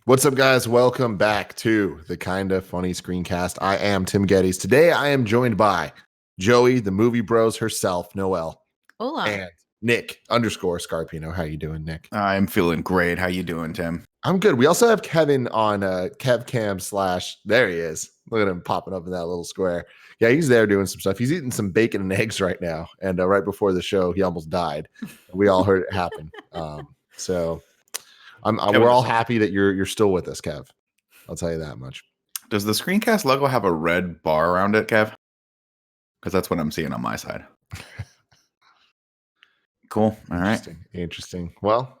What's up, guys? Welcome back to the Kinda Funny Screencast. I am Tim Geddes. Today, I am joined by Joey, the movie bros herself, Noelle, Hola. and Nick _Scarpino. How you doing, Nick? I'm feeling great. How you doing, Tim? I'm good. We also have Kevin on KevCam / there he is. Look at him popping up in that little square. Yeah, he's there doing some stuff. He's eating some bacon and eggs right now. And right before the show, he almost died. We all heard it happen. So we're all happy that you're still with us, Kev. I'll tell you that much. Does the Screencast logo have a red bar around it, Kev? Because that's what I'm seeing on my side. Cool. All right. Interesting. Well,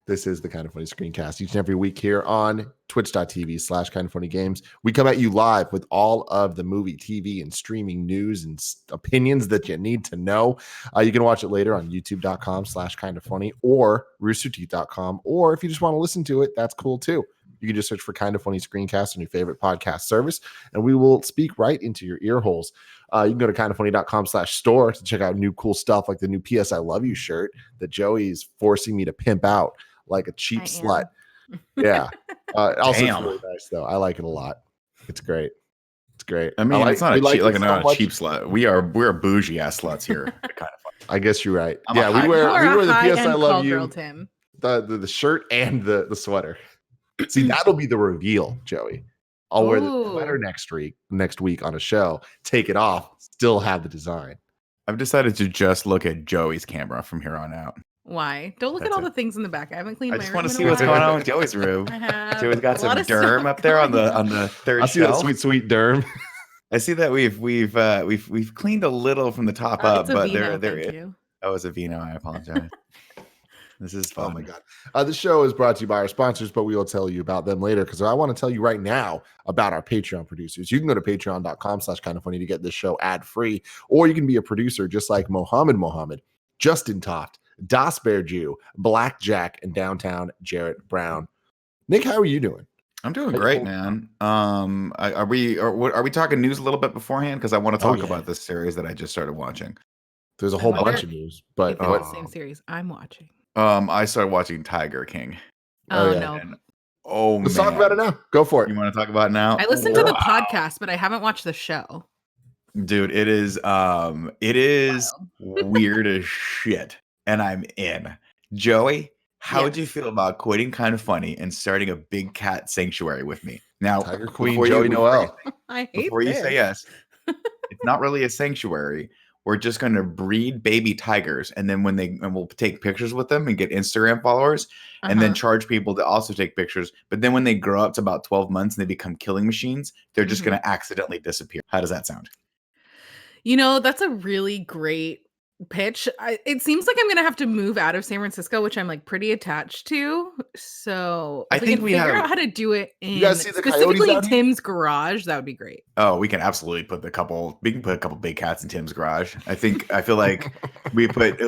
this is the Kinda Funny Screencast each and every week here on twitch.tv/kindoffunnygames. We come at you live with all of the movie, TV, and streaming news and opinions that you need to know. You can watch it later on youtube.com/kindoffunny or roosterteeth.com. Or if you just want to listen to it, that's cool too. You can just search for Kinda Funny Screencast on your favorite podcast service, and we will speak right into your ear holes. You can go to kindafunny.com/store to check out new cool stuff like the new PS I Love You shirt that Joey is forcing me to pimp out like a cheap slut. Yeah. Also, it's really nice, though. I like it a lot. It's great. It's great. I mean, it's not a cheap slut. We're bougie ass sluts here. Kind of fun. I guess you're right. We wear the PS I Love You, girl, Tim. The shirt and the sweater. See, that'll be the reveal, Joey. I'll wear the sweater next week on a show, take it off, still have the design. I've decided to just look at Joey's camera from here on out. Why? Don't look at all the things in the back. I haven't cleaned my room. I just want to see what's going on with Joey's room. Joey's got some derm up there on the third I see shelf. that sweet derm. I see that we've cleaned a little from the top up, but there is. Oh, it's a vino. I apologize. This is fun. Oh my god. The show is brought to you by our sponsors, but we will tell you about them later because I want to tell you right now about our Patreon producers. You can go to patreon.com/kindoffunny to get this show ad-free, or you can be a producer just like Mohammed, Justin Toft, Das Bear Jew, Blackjack, and Downtown Jarrett Brown. Nick, how are you doing? I'm doing great, man. Are we talking news a little bit beforehand? Because I want to talk about this series that I just started watching. There's a whole bunch of news, but the same series I'm watching. I started watching Tiger King. Oh no. Let's talk about it now. Go for it. You want to talk about it now? I listened to the podcast, but I haven't watched the show. Dude, it is weird as shit. And I'm in. Joey, how would you feel about quitting Kind of Funny and starting a big cat sanctuary with me? Now, Tiger Queen, Joey Noelle. I hate before you say yes, it's not really a sanctuary. We're just going to breed baby tigers, and then we'll take pictures with them and get Instagram followers, and then charge people to also take pictures. But then when they grow up to about 12 months and they become killing machines, they're just going to accidentally disappear. How does that sound? You know, that's a really great pitch. It seems like I'm going to have to move out of San Francisco, which I'm like pretty attached to. So I think we figure out how to do it in specifically Tim's garage. That would be great. Oh, we can absolutely put a couple big cats in Tim's garage. I feel like we put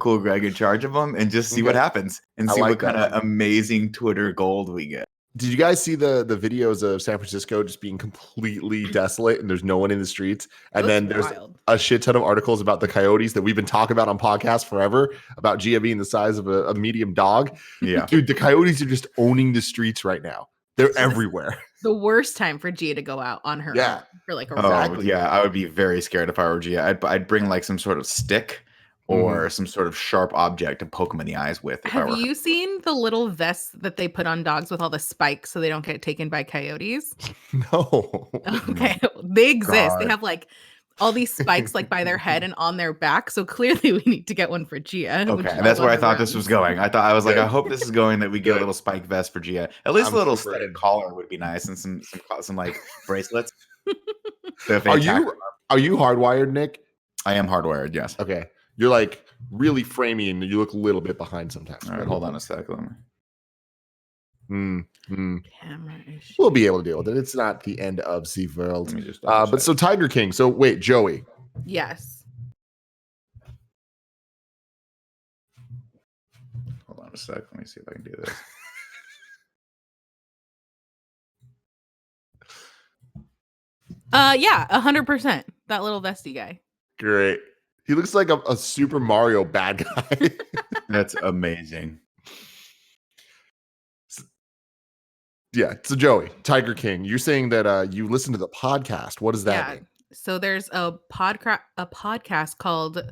Cool Greg in charge of them and just see what happens and see what kind of amazing Twitter gold we get. Did you guys see the videos of San Francisco just being completely desolate and there's no one in the streets? And then there's a shit ton of articles about the coyotes that we've been talking about on podcasts forever, about Gia being the size of a medium dog. Yeah. Dude, the coyotes are just owning the streets right now. They're everywhere. The worst time for Gia to go out on her own for like Oh, yeah. I would be very scared if I were Gia. I'd bring like some sort of stick or some sort of sharp object to poke them in the eyes with. Have you seen the little vests that they put on dogs with all the spikes so they don't get taken by coyotes? No. Okay. They exist. God. They have like all these spikes like by their head and on their back. So clearly we need to get one for Gia. Okay. That's where I thought this was going. I was like, I hope this is going that we get a little spike vest for Gia. At least a little studded collar would be nice and some like bracelets. So are you hardwired, Nick? I am hardwired, yes. Okay. You're like really framey and you look a little bit behind sometimes. All right, hold on a sec. Let me. Camera issue. We'll be able to deal with it. It's not the end of the world. But so Tiger King. So wait, Joey. Yes. Hold on a sec. Let me see if I can do this. Yeah, 100%. That little vesty guy. Great. He looks like a Super Mario bad guy. That's amazing. Yeah. So Joey, Tiger King, you're saying that you listen to the podcast. What does that mean? So there's a podcast called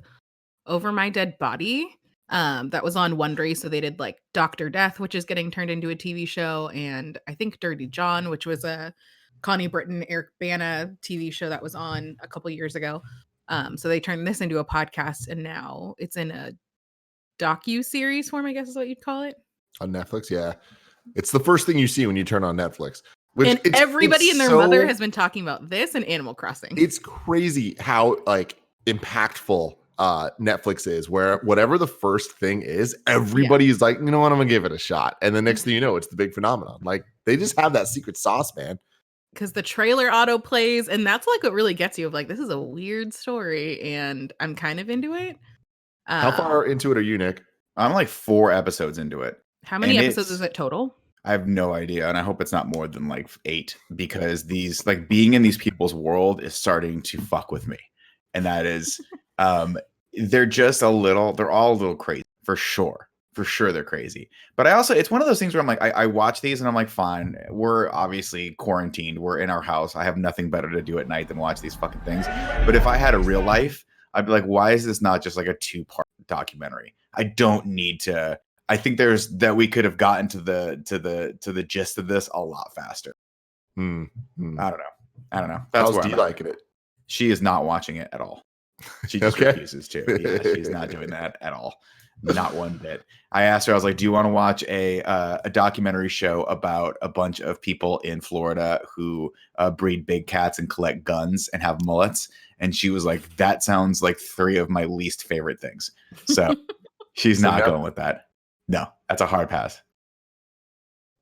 Over My Dead Body. That was on Wondery. So they did like Dr. Death, which is getting turned into a TV show, and I think Dirty John, which was a Connie Britton, Eric Bana TV show that was on a couple years ago. So they turned this into a podcast, and now it's in a docu-series form, I guess is what you'd call it. On Netflix, yeah. It's the first thing you see when you turn on Netflix. And everybody and their mother has been talking about this and Animal Crossing. It's crazy how like impactful Netflix is, where whatever the first thing is, everybody's like, you know what, I'm gonna give it a shot. And the next thing you know, it's the big phenomenon. Like they just have that secret sauce, man. Because the trailer auto plays, and that's like what really gets you of like, this is a weird story, and I'm kind of into it. How far into it are you, Nick? I'm like 4 episodes into it. How many episodes is it total? I have no idea, and I hope it's not more than like 8, because these like being in these people's world is starting to fuck with me, and that is, they're all a little crazy for sure. They're crazy, but it's one of those things where I'm like, I watch these and I'm like, fine, we're obviously quarantined, we're in our house, I have nothing better to do at night than watch these fucking things. But if I had a real life, I'd be like, why is this not just like a 2-part documentary? I don't need to. I think we could have gotten to the gist of this a lot faster. I don't know. That's How's Dee liking it? She is not watching it at all. She just refuses to. Yeah, she's not doing that at all. Not one bit. I asked her, I was like, do you want to watch a documentary show about a bunch of people in Florida who breed big cats and collect guns and have mullets? And she was like, that sounds like 3 of my least favorite things. So she's not going with that. No, that's a hard pass.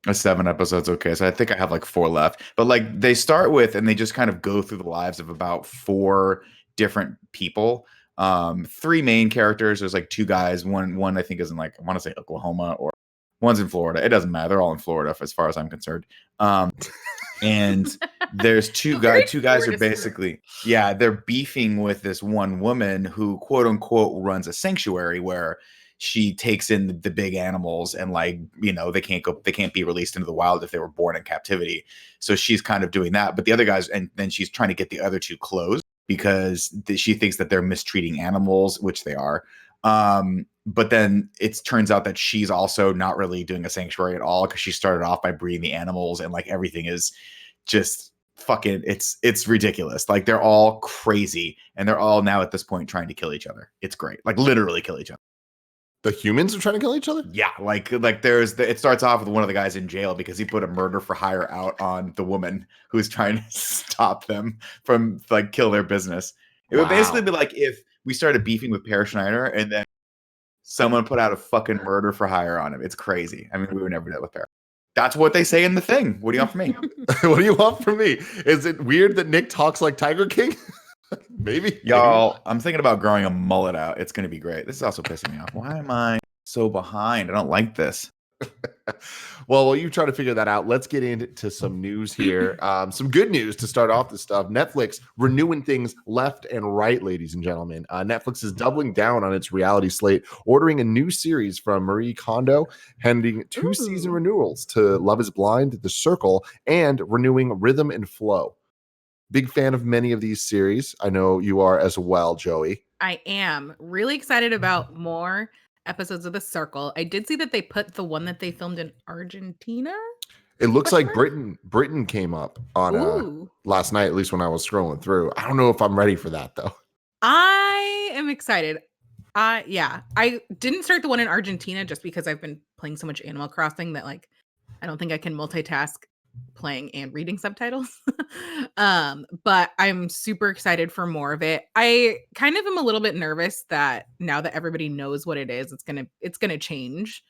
7 episodes, okay. So I think I have like 4 left. But like they start with, and they just kind of go through the lives of about 4 different people. 3 main characters. There's like 2 guys. One I think is in like, I want to say Oklahoma, or one's in Florida. It doesn't matter. They're all in Florida as far as I'm concerned. And there's 2 guys. 2 guys are basically, they're beefing with this one woman who quote unquote runs a sanctuary where she takes in the big animals, and like, you know, they can't be released into the wild if they were born in captivity. So she's kind of doing that. But the other guys, and then she's trying to get the other 2 closed because she thinks that they're mistreating animals, which they are. But then it turns out that she's also not really doing a sanctuary at all, because she started off by breeding the animals, and like everything is just fucking, it's ridiculous. Like they're all crazy, and they're all now at this point trying to kill each other. It's great. Like literally kill each other. The humans are trying to kill each other? Yeah, like it starts off with one of the guys in jail because he put a murder for hire out on the woman who's trying to stop them from like kill their business. It would basically be like if we started beefing with Per Schneider and then someone put out a fucking murder for hire on him. It's crazy. I mean, we would never do that with Per. That's what they say in the thing. What do you want from me? What do you want from me? Is it weird that Nick talks like Tiger King? Maybe. Y'all, I'm thinking about growing a mullet out. It's going to be great. This is also pissing me off. Why am I so behind? I don't like this. Well, while you try to figure that out, let's get into some news here. Some good news to start off this stuff. Netflix renewing things left and right, ladies and gentlemen. Netflix is doubling down on its reality slate, ordering a new series from Marie Kondo, handing 2 season renewals to Love is Blind, The Circle, and renewing Rhythm and Flow. Big fan of many of these series. I know you are as well, Joey. I am really excited about more episodes of The Circle. I did see that they put the one that they filmed in Argentina. It looks like Britain came up on last night, at least when I was scrolling through. I don't know if I'm ready for that though. I am excited. I didn't start the one in Argentina just because I've been playing so much Animal Crossing that like I don't think I can multitask playing and reading subtitles. But I'm super excited for more of it. I kind of am a little bit nervous that now that everybody knows what it is, it's gonna change.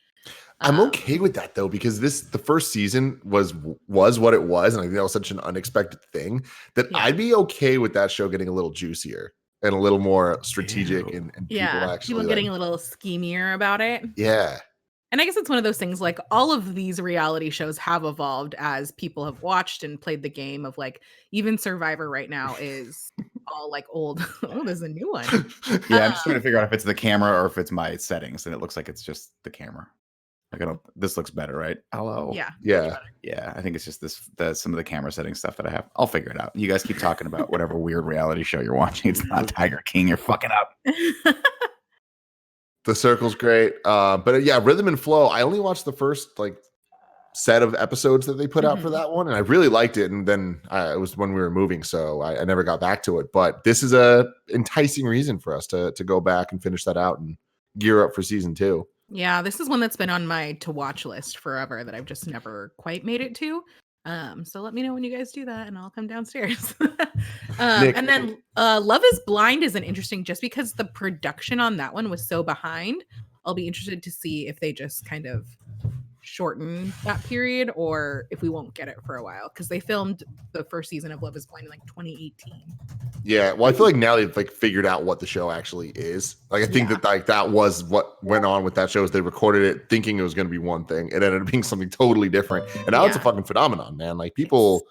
I'm okay with that though, because the first season was what it was, and I think that was such an unexpected thing that I'd be okay with that show getting a little juicier and a little more strategic and people getting a little schemier about it. Yeah. And I guess it's one of those things like all of these reality shows have evolved as people have watched and played the game of like even Survivor right now is all like old. Oh, there's a new one. Yeah, I'm just trying to figure out if it's the camera or if it's my settings, and it looks like it's just the camera. Like this looks better, right? Hello. Yeah. Yeah. I think it's just some of the camera setting stuff that I have. I'll figure it out. You guys keep talking about whatever weird reality show you're watching. It's not Tiger King. You're fucking up. The circle's great. But yeah, Rhythm and Flow. I only watched the first set of episodes that they put out for that one, and I really liked it. And then it was when we were moving, so I never got back to it. But this is a enticing reason for us to go back and finish that out and gear up for season 2. Yeah, this is one that's been on my to watch list forever that I've just never quite made it to. So let me know when you guys do that and I'll come downstairs. And then Love is Blind is an interesting, just because the production on that one was so behind. I'll be interested to see if they just kind of shorten that period or if we won't get it for a while, because they filmed the first season of Love is Blind in like 2018. Yeah, well, I feel like now they've figured out what the show actually is. I think that that was what went on with that show, is they recorded it thinking it was going to be one thing. It ended up being something totally different, and now it's a fucking phenomenon, man. People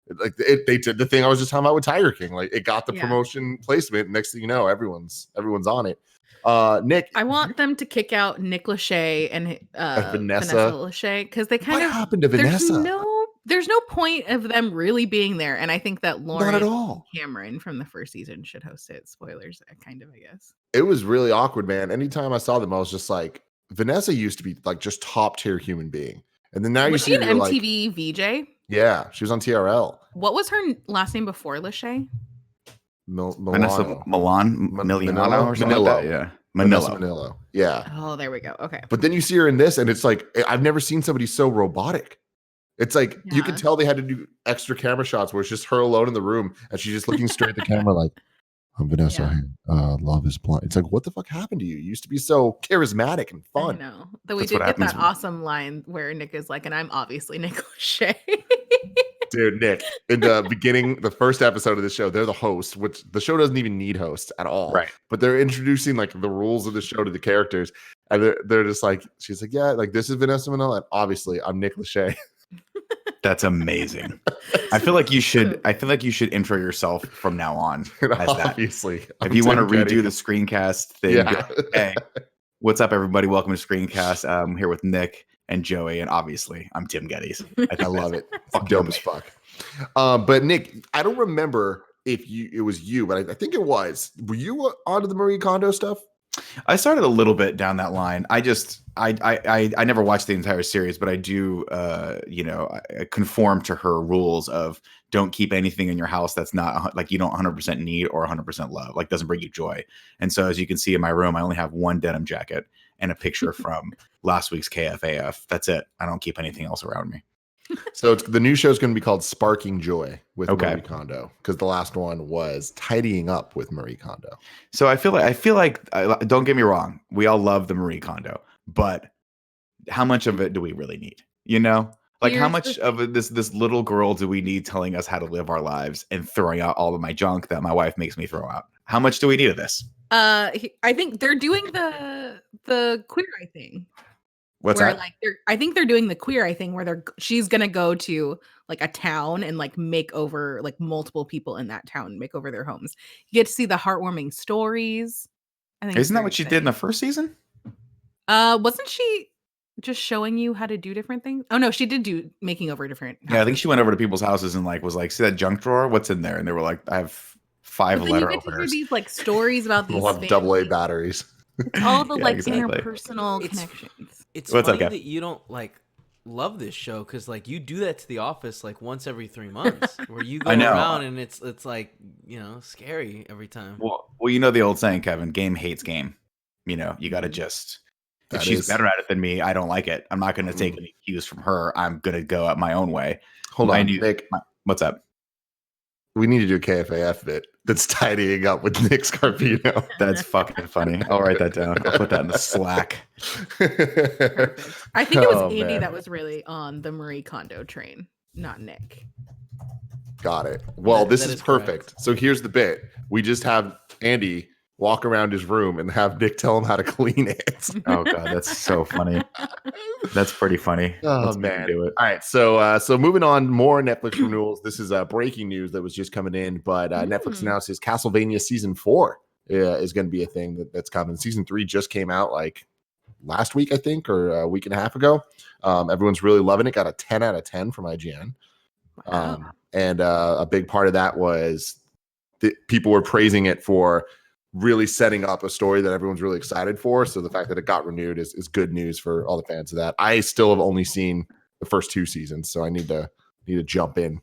they did the thing I was just talking about with Tiger King. It got the promotion placement. Next thing you know, everyone's on it. Nick, I want them to kick out Nick Lachey and Vanessa Lachey, because they kind of happened to Vanessa. There's no point of them really being there, and I think that Lauren not at all. Cameron from the first season should host it. Spoilers, kind of, I guess. It was really awkward, man. Anytime I saw them, I was just like, Vanessa used to be just top tier human being, and then now was you see she an MTV VJ? Yeah, she was on TRL. What was her last name before Lachey? Vanessa Milano or something like that. Yeah. Manillo. Yeah. Oh, there we go. Okay. But then you see her in this, and it's I've never seen somebody so robotic. It's you could tell they had to do extra camera shots where it's just her alone in the room, and she's just looking straight at the camera like, I'm Vanessa. Love is Blind. It's what the fuck happened to you? You used to be so charismatic and fun. I know. Though we did get that awesome line where Nick is like, and I'm obviously Nick Lachey. Dude, Nick, in the beginning, the first episode of the show, they're the host, which the show doesn't even need hosts at all. Right. But they're introducing the rules of the show to the characters. And they're just she's like, yeah, this is Vanessa Manila. And obviously, I'm Nick Lachey. That's amazing. I feel like you should intro yourself from now on as obviously, that. If you want to redo the screencast thing, hey, what's up, everybody? Welcome to Screencast. I'm here with Nick and Joey, and obviously, I'm Tim Geddes. I love it. Dope as fuck. But Nick, I don't remember if it was you, but I think it was. Were you onto the Marie Kondo stuff? I started a little bit down that line. I never watched the entire series, but I do, I conform to her rules of don't keep anything in your house that's not you don't 100% need or 100% love, doesn't bring you joy. And so, as you can see in my room, I only have one denim jacket and a picture from last week's KFAF. That's it. I don't keep anything else around me. So the new show is going to be called Sparking Joy with Marie Kondo, because the last one was Tidying Up with Marie Kondo. So I feel like don't get me wrong, we all love the Marie Kondo, but how much of it do we really need? How much of this little girl do we need telling us how to live our lives and throwing out all of my junk that my wife makes me throw out? How much do we need of this? I think they're doing the Queer Eye thing. What's that? I think they're doing the Queer Eye thing where she's gonna go to a town and make over multiple people in that town, make over their homes. You get to see the heartwarming stories. I think isn't that what she did in the first season? Wasn't she just showing you how to do different things? Oh no, she did do making over different houses. Yeah, I think she went over to people's houses and was like, see that junk drawer? What's in there? And they were like, I have 5 letter openers. You get to hear these stories about these AA batteries. All the interpersonal connections. It's funny that you don't love this show, because you do that to The Office once every 3 months, where you go around and it's scary every time. Well, you know the old saying, Kevin, game hates game. You got to just. If she's better at it than me, I don't like it. I'm not going to take any cues from her. I'm going to go at my own way. Hold on, Nick. What's up? We need to do a KFAF bit that's tidying up with Nick Scarpino. That's fucking funny. I'll write that down. I'll put that in the Slack. I think it was Andy that was really on the Marie Kondo train, not Nick. Got it. Well, this is perfect. Correct. So here's the bit. We just have Andy walk around his room and have Nick tell him how to clean it. Oh god, that's so funny. That's pretty funny. Oh, let's man, do it. All right, so moving on, more Netflix renewals. This is breaking news that was just coming in, but Netflix announces Castlevania season 4 is going to be a thing that's coming. Season 3 just came out last week, I think, or a week and a half ago. Everyone's really loving it. Got a 10 out of 10 from IGN. Wow. And a big part of that was people were praising it for really setting up a story that everyone's really excited for. So the fact that it got renewed is good news for all the fans of that. I still have only seen the first 2 seasons, so I need to jump in.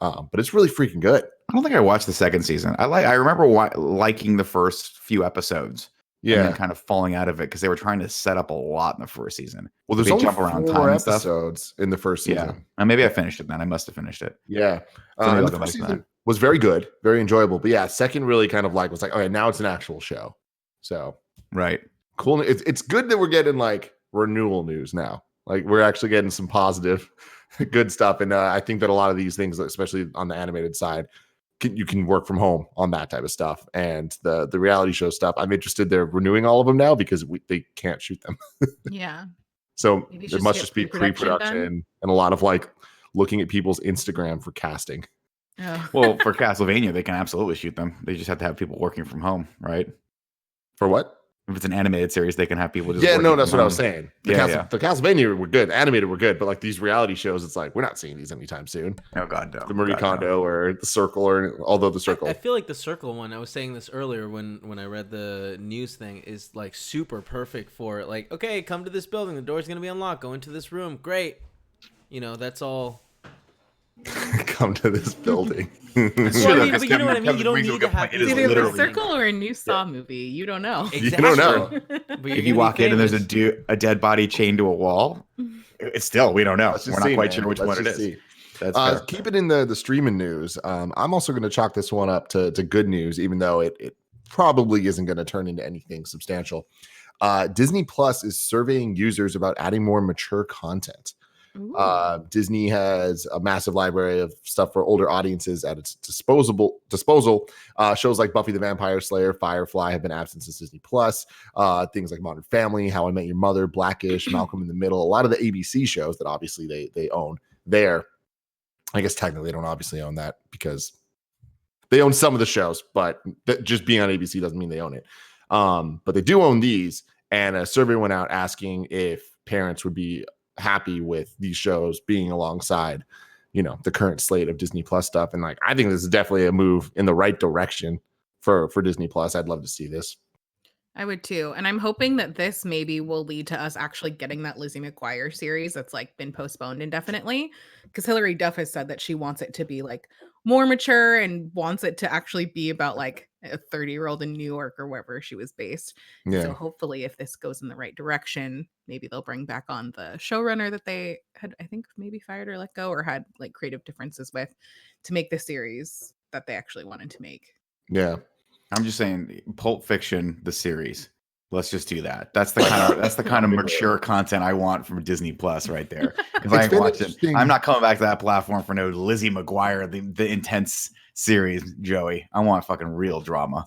But it's really freaking good. I don't think I watched the second season. I remember liking the first few episodes. Yeah, and then kind of falling out of it because they were trying to set up a lot in the first season. Well, there's they only jump around 4 time and stuff. episodes in the first season. Yeah, and maybe I finished it then. I must have finished it. Yeah, So maybe I'll the go back first to season that. was very good, very enjoyable. But yeah, second really kind of was like, okay, now it's an actual show. So Right. cool. It's good that we're getting like renewal news now. Like we're actually getting some positive, good stuff. And I think that a lot of these things, especially on the animated side, you can work from home on that type of stuff. And the reality show stuff, I'm interested. They're renewing all of them now because they can't shoot them. Yeah. So Maybe there just must get just be pre-production done? pre-production and a lot of like looking at people's Instagram for casting. Oh. Well, for Castlevania, they can absolutely shoot them. They just have to have people working from home, right? For what? If it's an animated series, they can have people just Yeah, no, working that's from what I was home. saying. Yeah. The Castlevania were good, animated were good, but like these reality shows, it's like we're not seeing these anytime soon. Oh God, no. The Marie God, no. Kondo or the Circle, or although the Circle, I feel like the Circle one, I was saying this earlier when I read the news thing, is like super perfect for it. Like, okay, come to this building, the door's gonna be unlocked, go into this room, great. You know, that's all. come to this building. It's Well, true, I though, mean, 'cause but you know what I mean? Kevin You don't Ringo need to got have point. It is It's either the literally- Circle or a new Saw movie. You don't know. You don't know. But If you walk in and there's a dead body chained to a wall, it's still, we don't know. Let's We're just not see, quite man. sure which Let's one it just is. see. That's fair. Keep it in the streaming news. I'm also going to chalk this one up to good news, even though it probably isn't going to turn into anything substantial. Disney Plus is surveying users about adding more mature content. Ooh. Disney has a massive library of stuff for older audiences at its disposal. Shows like Buffy the Vampire Slayer, Firefly have been absent since Disney Plus. Things like Modern Family, How I Met Your Mother, Blackish, Malcolm in the Middle. A lot of the ABC shows that obviously they own there. I guess technically they don't obviously own that because they own some of the shows, but just being on ABC doesn't mean they own it. But they do own these. And a survey went out asking if parents would be happy with these shows being alongside, the current slate of Disney Plus stuff. And like, I think this is definitely a move in the right direction for Disney Plus. I'd love to see this. I would too. And I'm hoping that this maybe will lead to us actually getting that Lizzie McGuire series that's like been postponed indefinitely. Because Hilary Duff has said that she wants it to be like more mature and wants it to actually be about like a 30-year-old in New York or wherever she was based. Yeah. So hopefully if this goes in the right direction, maybe they'll bring back on the showrunner that they had, I think, maybe fired or let go or had like creative differences with to make the series that they actually wanted to make. Yeah. I'm just saying, Pulp Fiction, the series. Let's just do that. That's the kind of mature content I want from Disney Plus right there. Because I ain't watching. I'm not coming back to that platform for no Lizzie McGuire, the intense series, Joey. I want fucking real drama.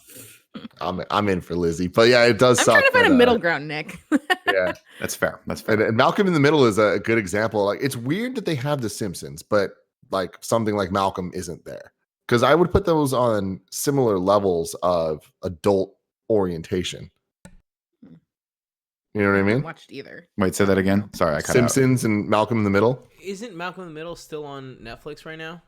I'm in for Lizzie, but yeah, it does. I'm suck, trying to find but, a middle ground, Nick. Yeah, that's fair. That's fair. And Malcolm in the Middle is a good example. Like, it's weird that they have The Simpsons, but like something like Malcolm isn't there. Because I would put those on similar levels of adult orientation. You know what I mean? Watched either. Wait, say that again. Sorry, I cut Simpsons and Malcolm in the Middle. Isn't Malcolm in the Middle still on Netflix right now?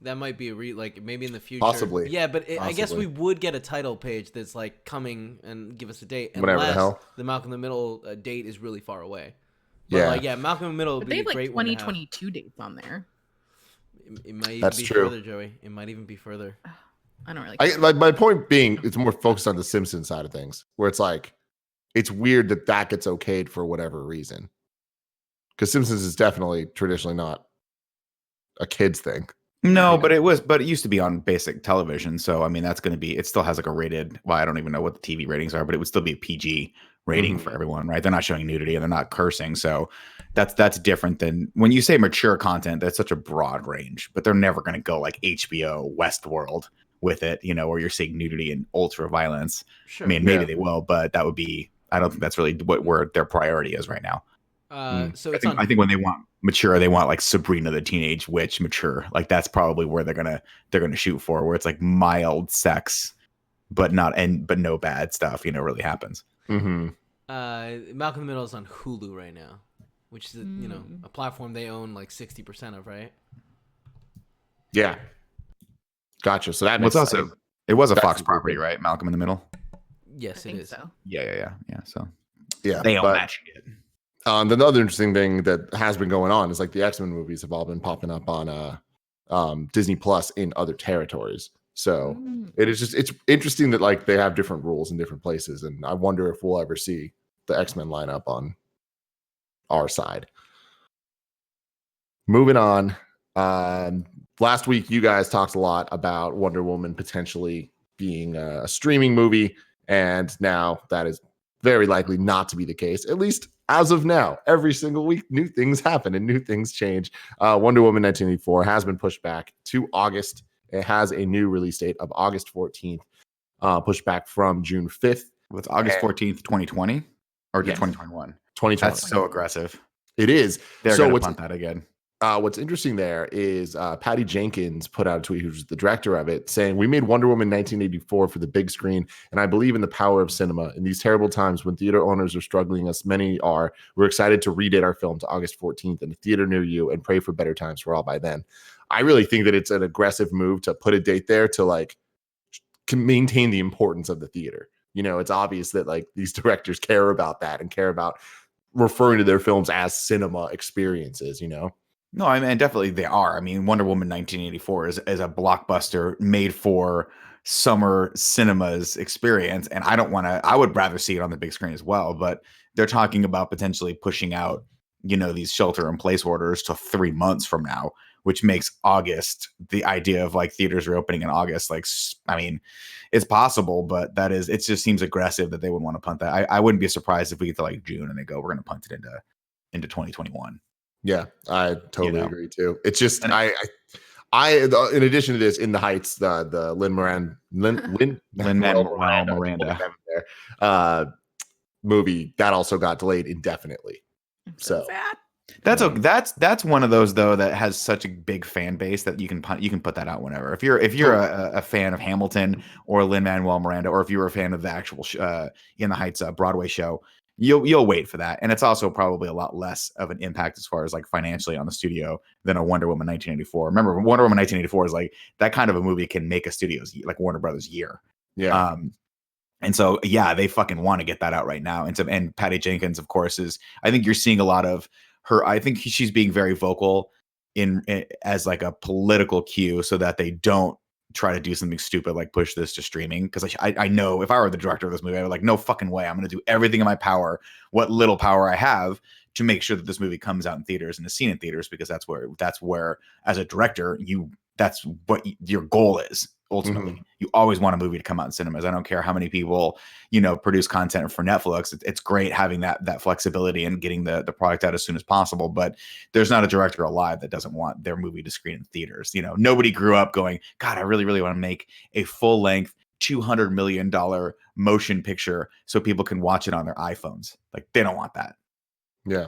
That might be like maybe in the future. Possibly. Yeah, but I guess we would get a title page that's like coming and give us a date. Whatever the hell. The Malcolm in the Middle date is really far away. But Yeah. Malcolm in the Middle would But be they have a like great one to have. 2022 dates on there. It might even That's be true. further, Joey. It might even be further. I don't really care. My point being, it's more focused on the Simpsons side of things, where it's like, it's weird that gets okayed for whatever reason. Because Simpsons is definitely traditionally not a kid's thing. No, but it used to be on basic television. So, I mean, that's going to be, it still has like a rated, well, I don't even know what the TV ratings are, but it would still be a PG rating for everyone, right? They're not showing nudity and they're not cursing. So that's different than when you say mature content, that's such a broad range, but they're never going to go like HBO Westworld with it, where you're seeing nudity and ultra violence. Sure. I mean, maybe they will, but that would be, I don't think that's really where their priority is right now. So I think when they want mature, they want like Sabrina the Teenage Witch mature. Like that's probably where they're gonna shoot for, where it's like mild sex, but no bad stuff. Really happens. Mm-hmm. Malcolm in the Middle is on Hulu right now, which is a platform they own like 60% of, right? Yeah. Gotcha. So that What's makes also it was a That's Fox super property, good. right? Malcolm in the Middle. Yes, I it think is. so. Yeah. So yeah. they own But that shit. the other interesting thing that has been going on is like the X-Men movies have all been popping up on Disney Plus in other territories. So it's interesting that like they have different rules in different places, and I wonder if we'll ever see the X-Men lineup on our side. Moving on. Last week you guys talked a lot about Wonder Woman potentially being a streaming movie, and now that is very likely not to be the case, at least as of now. Every single week new things happen and new things change. Wonder Woman 1984 has been pushed back to August. It has a new release date of August 14th, pushed back from June 5th. With August 14th, 2020 or Yes. 2021. 2020. That's so aggressive. It is. They're So going to what's punt that again. What's interesting there is Patty Jenkins put out a tweet, who's the director of it, saying, "We made Wonder Woman 1984 for the big screen, and I believe in the power of cinema. In these terrible times when theater owners are struggling, as many are, we're excited to redate our film to August 14th in a theater near you and pray for better times for all by then." I really think that it's an aggressive move to put a date there to like can maintain the importance of the theater. You know, it's obvious that like these directors care about that and care about referring to their films as cinema experiences, you know? No, I mean, definitely they are. I mean, Wonder Woman 1984 is a blockbuster made for summer cinemas experience. And I would rather see it on the big screen as well. But they're talking about potentially pushing out, these shelter in place orders to 3 months from now, which makes August, the idea of like theaters reopening in August. Like, I mean, it's possible, but it just seems aggressive that they would want to punt that. I wouldn't be surprised if we get to like June and they go, we're going to punt it into 2021. Yeah, I totally agree too. It's just I in addition to this, In the Heights, the Lin-Manuel Miranda movie that also got delayed indefinitely. So sad. That's one of those though that has such a big fan base that you can put that out whenever. If you're a fan of Hamilton or Lin-Manuel Miranda, or if you're a fan of the actual In the Heights Broadway show, you'll wait for that. And it's also probably a lot less of an impact as far as like financially on the studio than a Wonder Woman 1984. Remember, Wonder Woman 1984 is like that kind of a movie can make a studio's like Warner Brothers year. Yeah. And so, yeah, they fucking want to get that out right now. And Patty Jenkins, of course, I think you're seeing a lot of her. I think she's being very vocal as like a political cue so that they don't try to do something stupid like push this to streaming. Because I know if I were the director of this movie, I would like, no fucking way. I'm going to do everything in my power, what little power I have, to make sure that this movie comes out in theaters and is seen in theaters, because that's where as a director, that's what your goal is. Ultimately, you always want a movie to come out in cinemas. I don't care how many people, produce content for Netflix. It's great having that flexibility and getting the product out as soon as possible. But there's not a director alive that doesn't want their movie to screen in theaters. Nobody grew up going, God, I really, really want to make a full length $200 million motion picture so people can watch it on their iPhones. Like, they don't want that. Yeah.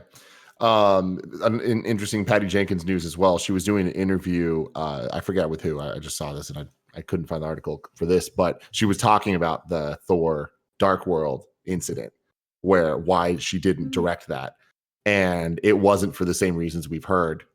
An interesting Patty Jenkins news as well. She was doing an interview. I forget with who. I just saw this and I couldn't find the article for this, but she was talking about the Thor Dark World incident, why she didn't direct that. And it wasn't for the same reasons we've heard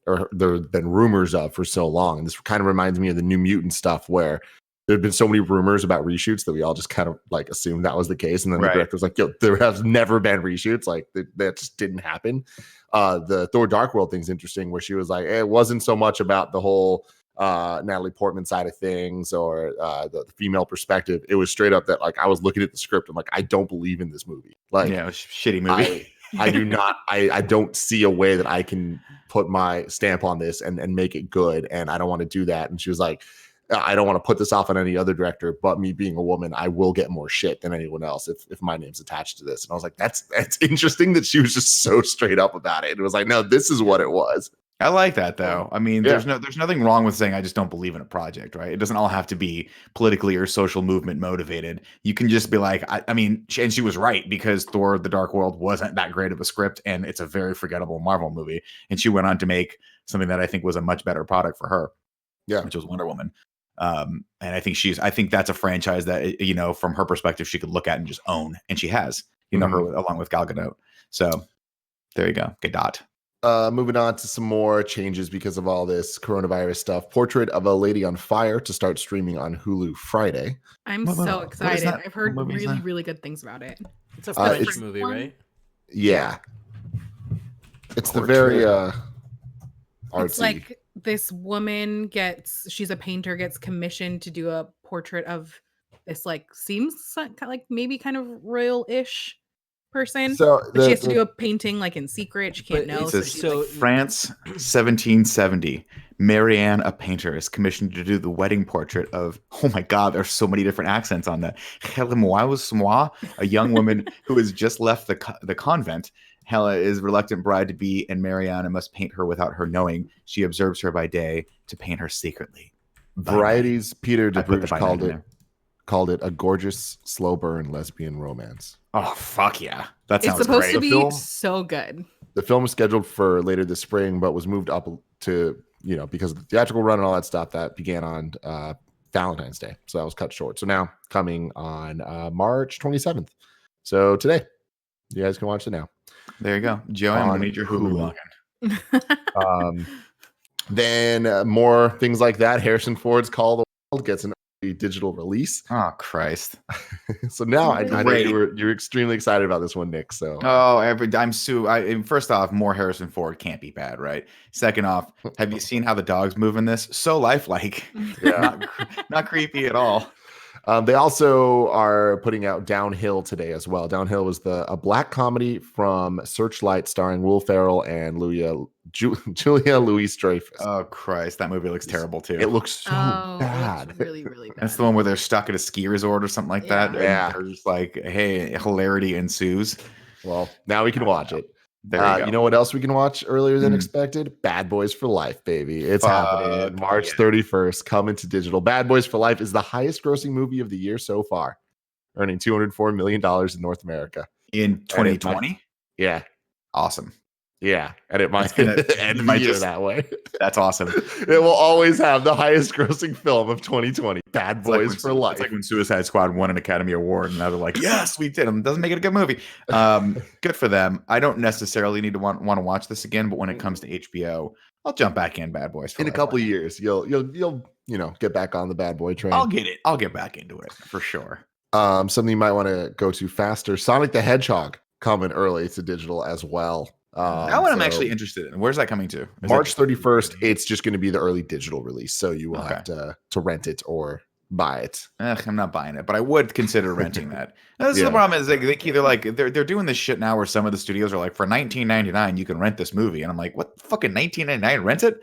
or there have been rumors of for so long. And this kind of reminds me of the New Mutant stuff, where there had been so many rumors about reshoots that we all just kind of like assumed that was the case. And then the director was like, yo, there has never been reshoots. Like that just didn't happen. The Thor Dark World thing's interesting, where she was like, it wasn't so much about the whole Natalie Portman side of things or the female perspective. It was straight up that like I was looking at the script and like, I don't believe in this movie. Like, yeah, it was a shitty movie. I do not. I don't see a way that I can put my stamp on this and make it good, and I don't want to do that. And she was like, I don't want to put this off on any other director, but me being a woman, I will get more shit than anyone else if my name's attached to this. And I was like, that's interesting that she was just so straight up about it. It was like, no, this is what it was. I like that though. I mean, there's nothing wrong with saying I just don't believe in a project, right? It doesn't all have to be politically or social movement motivated. You can just be like, I mean, and she was right, because Thor: The Dark World wasn't that great of a script, and it's a very forgettable Marvel movie. And she went on to make something that I think was a much better product for her, which was Wonder Woman. And I think that's a franchise that, from her perspective, she could look at and just own, and she has. You know, her along with Gal Gadot. So there you go. Gadot. Moving on to some more changes because of all this coronavirus stuff. Portrait of a Lady on Fire to start streaming on Hulu Friday. I'm so excited. I've heard really, really good things about it. It's a French movie, right? Yeah. It's the very artsy. It's like this woman she's a painter, gets commissioned to do a portrait of this, like, seems like maybe kind of royal-ish person. So but she has to do a painting like in secret. She can't know. So France, 1770. Marianne, a painter, is commissioned to do the wedding portrait of, oh my God, there's so many different accents on that. A young woman who has just left the convent. Hella is reluctant bride to be, and Marianne must paint her without her knowing. She observes her by day to paint her secretly. Variety's Peter DeBruge called it a gorgeous, slow burn lesbian romance. Oh, fuck yeah. That sounds It's supposed great. to be so good. The film was scheduled for later this spring, but was moved up to, because of the theatrical run and all that stuff that began on Valentine's Day. So that was cut short. So now coming on March 27th. So today, you guys can watch it now. There you go. Joanne, we need your Hulu login. Then more things like that. Harrison Ford's Call the World gets an early digital release. Oh, Christ. So now I know you're extremely excited about this one, Nick. So first off, more Harrison Ford can't be bad, right? Second off, have you seen how the dogs move in this? So lifelike. Yeah. not creepy at all. They also are putting out Downhill today as well. Downhill was a black comedy from Searchlight starring Will Ferrell and Julia Louis-Dreyfus. Oh, Christ. That movie looks terrible, too. It looks so bad. It looks really, really bad. That's the one where they're stuck at a ski resort or something like that. Yeah. They're just like, hey, hilarity ensues. Well, now we can watch it. There you go. You know what else we can watch earlier than expected? Bad Boys for Life, baby. It's happening March 31st, coming to digital. Bad Boys for Life is the highest grossing movie of the year so far, earning $204 million in North America. In 2020? Yeah. Awesome. Yeah. And it might end the year that way. That's awesome. It will always have the highest grossing film of 2020. Bad Boys for Life. It's like when Suicide Squad won an Academy Award and now they're like, yes, we did them. Doesn't make it a good movie. Good for them. I don't necessarily need to want to watch this again, but when it comes to HBO, I'll jump back in Bad Boys for Life. In a couple of years, you'll get back on the bad boy train. I'll get it. I'll get back into it for sure. Something you might want to go to faster. Sonic the Hedgehog coming early to digital as well. That one I'm actually interested in. Where's that coming to? March 31st. It's just going to be the early digital release, so you will have to rent it or buy it. I'm not buying it, but I would consider renting that. This is the problem is they're doing this shit now where some of the studios are like, for $19.99 you can rent this movie, and I'm like, what fucking $19.99 rent it?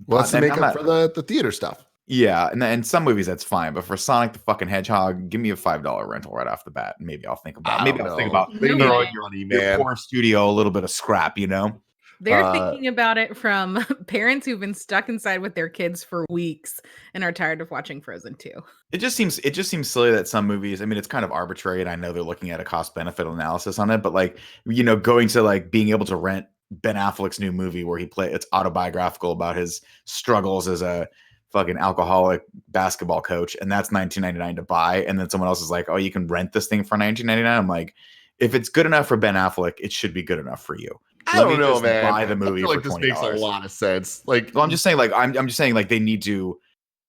Well, that's to make up for the theater stuff. Yeah, and some movies that's fine, but for Sonic the fucking Hedgehog, give me a $5 rental right off the bat. Maybe I'll think about your poor studio a little bit of scrap, They're thinking about it from parents who've been stuck inside with their kids for weeks and are tired of watching Frozen 2. It just seems silly that some movies, I mean, it's kind of arbitrary, and I know they're looking at a cost benefit analysis on it, but going to being able to rent Ben Affleck's new movie where it's autobiographical about his struggles as a fucking alcoholic basketball coach, and that's $19.99 to buy, and then someone else is like, oh, you can rent this thing for $19.99. I'm like, if it's good enough for Ben Affleck, it should be good enough for you. I don't know, man. Buy the movie for $20. This makes a lot of sense. I'm just saying, I'm just saying, they need to.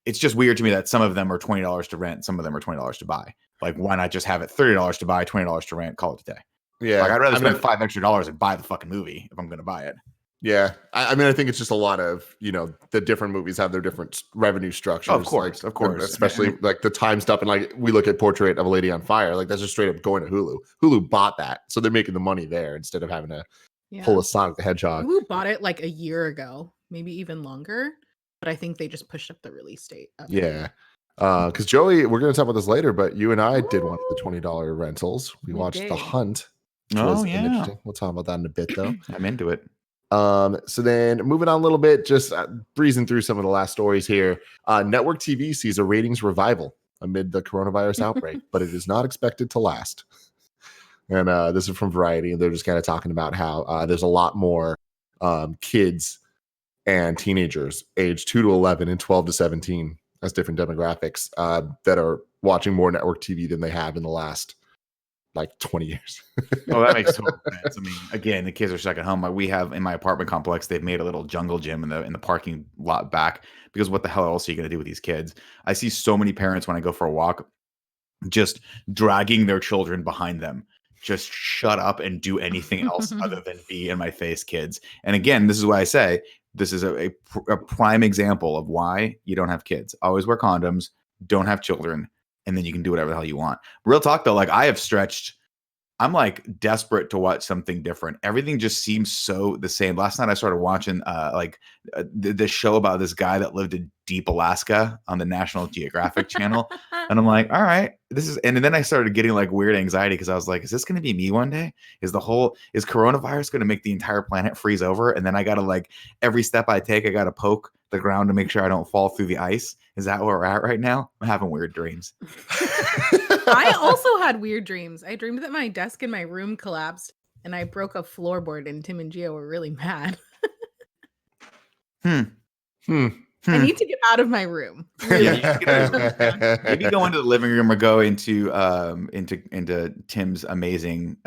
It's just weird to me that some of them are $20 to rent, some of them are $20 to buy. Why not just have it $30 to buy, $20 to rent, call it a day? Yeah, I'd rather spend $5 extra and buy the fucking movie if I'm going to buy it. Yeah, I mean, I think it's just a lot of the different movies have their different revenue structures. Of course, especially the time stuff. And we look at Portrait of a Lady on Fire, that's just straight up going to Hulu. Hulu bought that, so they're making the money there instead of having to pull a Sonic the Hedgehog. Hulu bought it a year ago, maybe even longer, but I think they just pushed up the release date. Yeah, because Joey, we're going to talk about this later, but you and I did one of the $20 rentals. We watched The Hunt. Oh yeah, we'll talk about that in a bit though. I'm into it. So then moving on a little bit, just breezing through some of the last stories here. Network TV sees a ratings revival amid the coronavirus outbreak, but it is not expected to last. And this is from Variety, and they're just kind of talking about how there's a lot more kids and teenagers aged 2 to 11 and 12 to 17 as different demographics that are watching more network TV than they have in the last like 20 years. Oh, that makes total sense. I mean, again, the kids are stuck at home. Like we have in my apartment complex, they've made a little jungle gym in the parking lot back because what the hell else are you going to do with these kids? I see so many parents when I go for a walk just dragging their children behind them. Just shut up and do anything else other than be in my face, kids. And again, this is why I say this is a prime example of why you don't have kids. Always wear condoms, don't have children, and then you can do whatever the hell you want. Real talk though, like I have stretched. I'm like desperate to watch something different. Everything just seems so the same. Last night I started watching this show about this guy that lived in deep Alaska on the National Geographic channel. And I'm like, all right, and then I started getting like weird anxiety because I was like, is this going to be me one day? Is coronavirus going to make the entire planet freeze over? And then I got to like every step I take, I got to poke the ground to make sure I don't fall through the ice. Is that where we're at right now? I'm having weird dreams. I also had weird dreams. I dreamed that my desk in my room collapsed and I broke a floorboard and Tim and Gio were really mad. Hmm. I need to get out of my room. Maybe go into the living room or go into Tim's amazing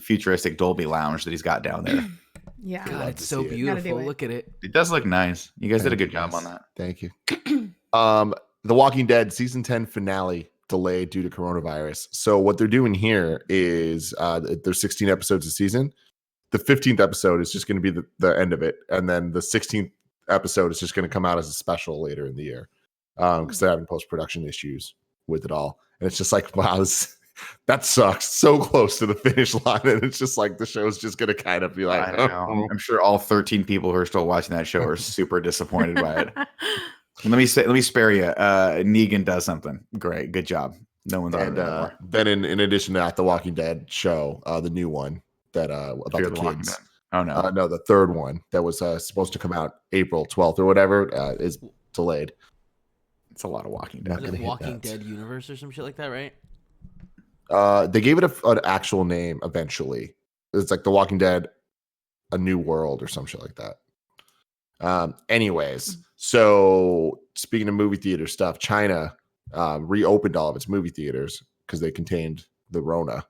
futuristic Dolby Lounge that he's got down there. Yeah. God, it's so beautiful. Look at it. It does look nice. You guys did a good job on that. Thank you. The Walking Dead season 10 finale delayed due to coronavirus. So what they're doing here is there's 16 episodes a season. The 15th episode is just going to be the end of it. And then the 16th episode is just going to come out as a special later in the year because they're having post-production issues with it all. And it's just like, wow, that sucks. So close to the finish line. And it's just like the show's just going to kind of be like, I'm sure all 13 people who are still watching that show are super disappointed by it. Let me spare you. Negan does something great. Good job. No one's on it anymore. Then in addition to that, the Walking Dead show, the new one that about Fear the Walking kids. Dead. Oh no, no, the third one that was supposed to come out April 12th or whatever is delayed. It's a lot of Walking Dead. Is it Walking Dead Universe or some shit like that, right? They gave it an actual name eventually. It's like The Walking Dead, A New World or some shit like that. Anyways, so speaking of movie theater stuff, China reopened all of its movie theaters because they contained the Rona.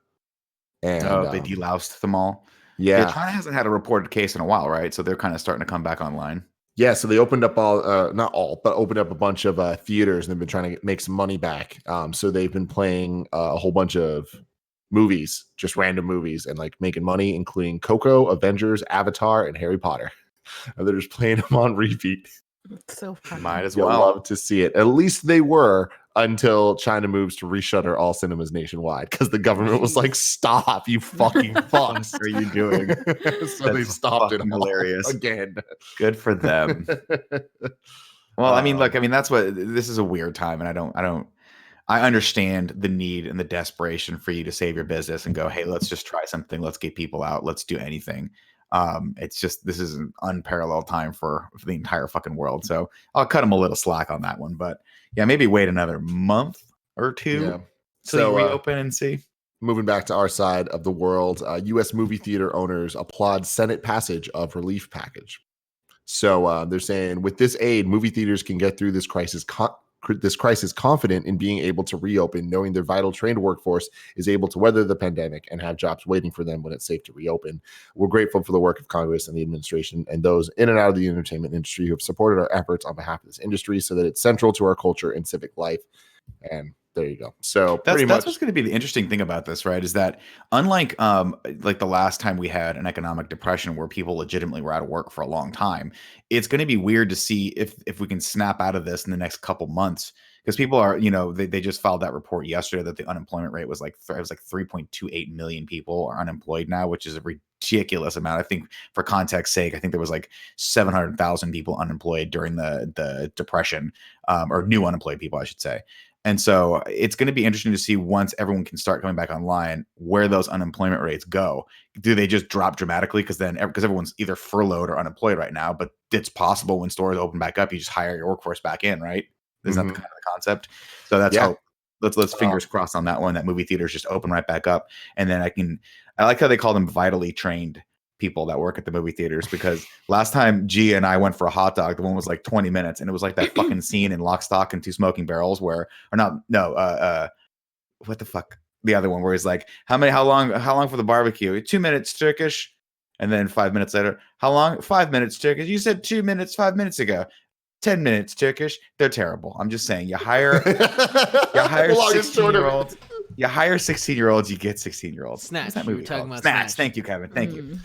And they deloused them all. Yeah, China hasn't had a reported case in a while, right? So they're kind of starting to come back online. Yeah, so they opened up not all, but opened up a bunch of theaters and they've been trying to make some money back. So they've been playing a whole bunch of movies, just random movies, and like making money, including Coco, Avengers, Avatar, and Harry Potter. And they're just playing them on repeat. It's so funny. Might as You'll well. love to see it. At least they were until China moves to reshutter all cinemas nationwide because the government was like, "Stop, you fucking fucks! What are you doing?" So they stopped it. Hilarious again. Good for them. Well, I mean, look, this is a weird time, and I understand the need and the desperation for you to save your business and go, hey, let's just try something. Let's get people out. Let's do anything. It's just, this is an unparalleled time for the entire fucking world. So I'll cut them a little slack on that one, but yeah, maybe wait another month or two till you reopen and see. Moving back to our side of the world, U.S. movie theater owners applaud Senate passage of relief package. So they're saying with this aid, movie theaters can get through this crisis confident in being able to reopen, knowing their vital trained workforce is able to weather the pandemic and have jobs waiting for them when it's safe to reopen. We're grateful for the work of Congress and the administration and those in and out of the entertainment industry who have supported our efforts on behalf of this industry so that it's central to our culture and civic life. And there you go. So that's what's going to be the interesting thing about this, right? Is that unlike like the last time we had an economic depression where people legitimately were out of work for a long time, it's going to be weird to see if we can snap out of this in the next couple months, because people are, they just filed that report yesterday that the unemployment rate was like 3.28 million people are unemployed now, which is a ridiculous amount. I think for context sake, I think there was like 700,000 people unemployed during the depression, or new unemployed people, I should say. And so it's going to be interesting to see once everyone can start coming back online, where those unemployment rates go. Do they just drop dramatically? Because everyone's either furloughed or unemployed right now, but it's possible when stores open back up, you just hire your workforce back in, right? Isn't that the kind of the concept? So that's how let's fingers crossed on that one, that movie theaters just open right back up. And then I like how they call them vitally trained people that work at the movie theaters, because last time G and I went for a hot dog, the one was like 20 minutes, and it was like that fucking scene in Lock, Stock, and Two Smoking Barrels what the fuck? the other one where he's like, how long for the barbecue? 2 minutes, Turkish. And then 5 minutes later, how long? 5 minutes, Turkish. You said 2 minutes 5 minutes ago. 10 minutes, Turkish. They're terrible. I'm just saying, you hire 16-year-olds. You hire 16-year-olds, you get 16-year-olds. Snatch. What's that movie Talking called? about Snatch. Snatch. Thank you, Kevin. Thank you.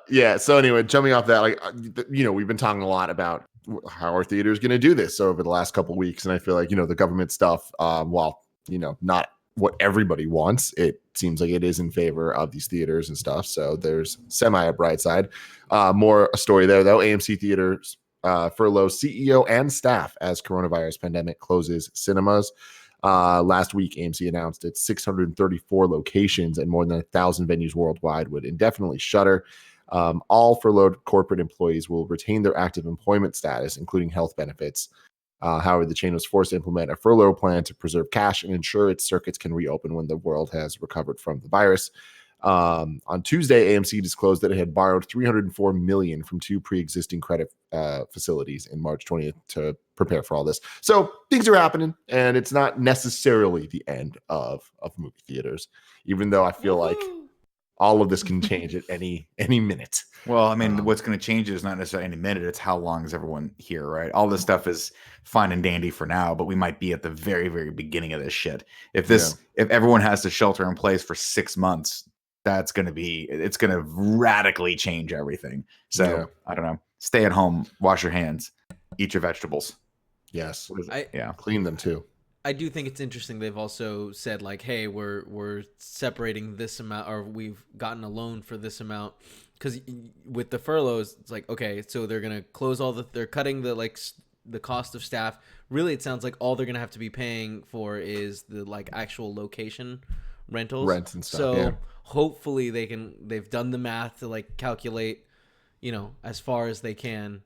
Yeah. So anyway, jumping off that, like, we've been talking a lot about how our theater is going to do this over the last couple of weeks, and I feel like the government stuff, while not what everybody wants, it seems like it is in favor of these theaters and stuff. So there's semi a bright side. More a story there though. AMC Theaters furloughs CEO and staff as coronavirus pandemic closes cinemas. Last week, AMC announced its 634 locations and more than 1,000 venues worldwide would indefinitely shutter. All furloughed corporate employees will retain their active employment status, including health benefits. However, the chain was forced to implement a furlough plan to preserve cash and ensure its circuits can reopen when the world has recovered from the virus. On Tuesday, AMC disclosed that it had borrowed $304 million from two pre-existing credit facilities in March 20th to prepare for all this. So things are happening, and it's not necessarily the end of movie theaters, even though I feel like all of this can change at any minute. Well, I mean, what's going to change is not necessarily any minute. It's how long is everyone here, right? All this stuff is fine and dandy for now, but we might be at the very, very beginning of this shit. If everyone has to shelter in place for 6 months, it's going to radically change everything. So I don't know. Stay at home, wash your hands, eat your vegetables. Yes. Clean them too. I do think it's interesting. They've also said like, hey, we're separating this amount, or we've gotten a loan for this amount. Because with the furloughs, it's like, okay, so they're gonna close they're cutting the cost of staff. Really, it sounds like all they're gonna have to be paying for is the actual location rentals, rents and stuff. So hopefully they've done the math to calculate, as far as they can,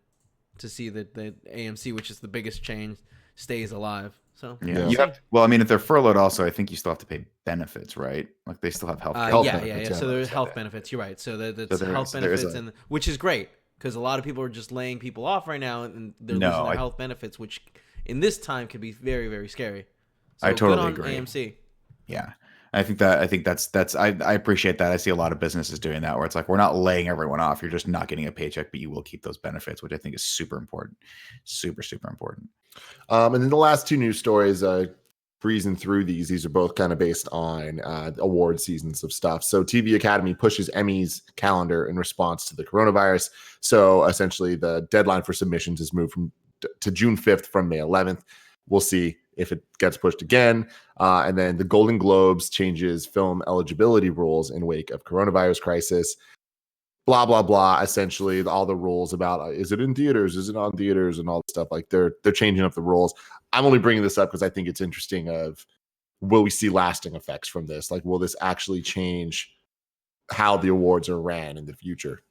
to see that the AMC, which is the biggest chain, stays alive. So if they're furloughed, also I think you still have to pay benefits, right? Like they still have health. Yeah. So there's health benefits. You're right. So that's health benefits, and which is great because a lot of people are just laying people off right now, and they're losing their health benefits, which in this time could be very, very scary. So I totally good on agree. AMC. Yeah. I think that's I appreciate that. I see a lot of businesses doing that where it's like, we're not laying everyone off. You're just not getting a paycheck, but you will keep those benefits, which I think is super important. Super, super important. And then the last two news stories, breezing through these are both kind of based on award seasons of stuff. So TV Academy pushes Emmys calendar in response to the coronavirus. So essentially the deadline for submissions is moved to June 5th from May 11th. We'll see if it gets pushed again. And then the Golden Globes changes film eligibility rules in wake of coronavirus crisis. Blah, blah, blah. Essentially, all the rules about is it in theaters? Is it on theaters? And all this stuff. They're changing up the rules. I'm only bringing this up because I think it's interesting will we see lasting effects from this? Will this actually change how the awards are ran in the future?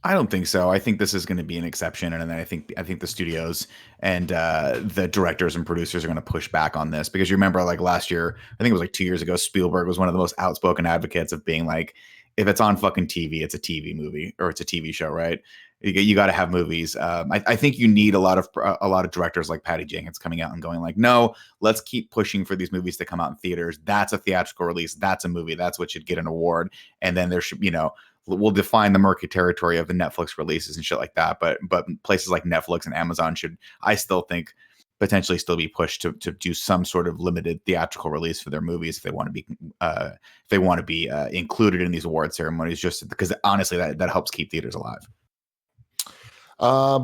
I don't think so. I think this is going to be an exception, and then I think the studios and the directors and producers are going to push back on this because you remember last year, I think it was 2 years ago, Spielberg was one of the most outspoken advocates of being like, if it's on fucking TV, it's a TV movie or it's a TV show, right? You got to have movies. I think you need a lot of directors like Patty Jenkins coming out and going like, no, let's keep pushing for these movies to come out in theaters. That's a theatrical release. That's a movie. That's what should get an award. And then there should, we'll define the murky territory of the Netflix releases and shit like that. But places like Netflix and Amazon should, I still think, potentially still be pushed to do some sort of limited theatrical release for their movies if they want to be included in these award ceremonies, just because honestly that helps keep theaters alive.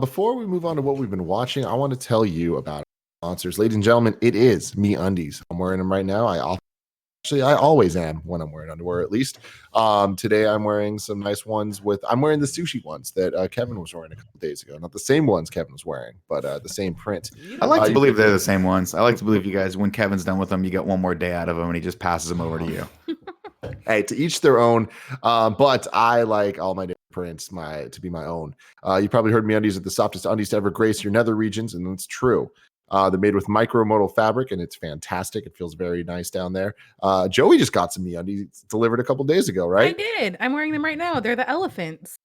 Before we move on to what we've been watching, I want to tell you about our sponsors. Ladies and gentlemen, it is MeUndies. I'm wearing them right now. I always am when I'm wearing underwear, at least. Today I'm wearing some nice ones I'm wearing the sushi ones that Kevin was wearing a couple days ago. Not the same ones Kevin was wearing, but the same print. I like to believe they're the same ones. I like to believe you guys, when Kevin's done with them, you get one more day out of them and he just passes them over to you. Hey, to each their own. But I like all my different prints to be my own. You probably heard MeUndies are the softest undies to ever grace your nether regions, and it's true. They're made with micromodal fabric, and it's fantastic. It feels very nice down there. Joey just got some MeUndies delivered a couple days ago, right? I did. I'm wearing them right now. They're the elephants.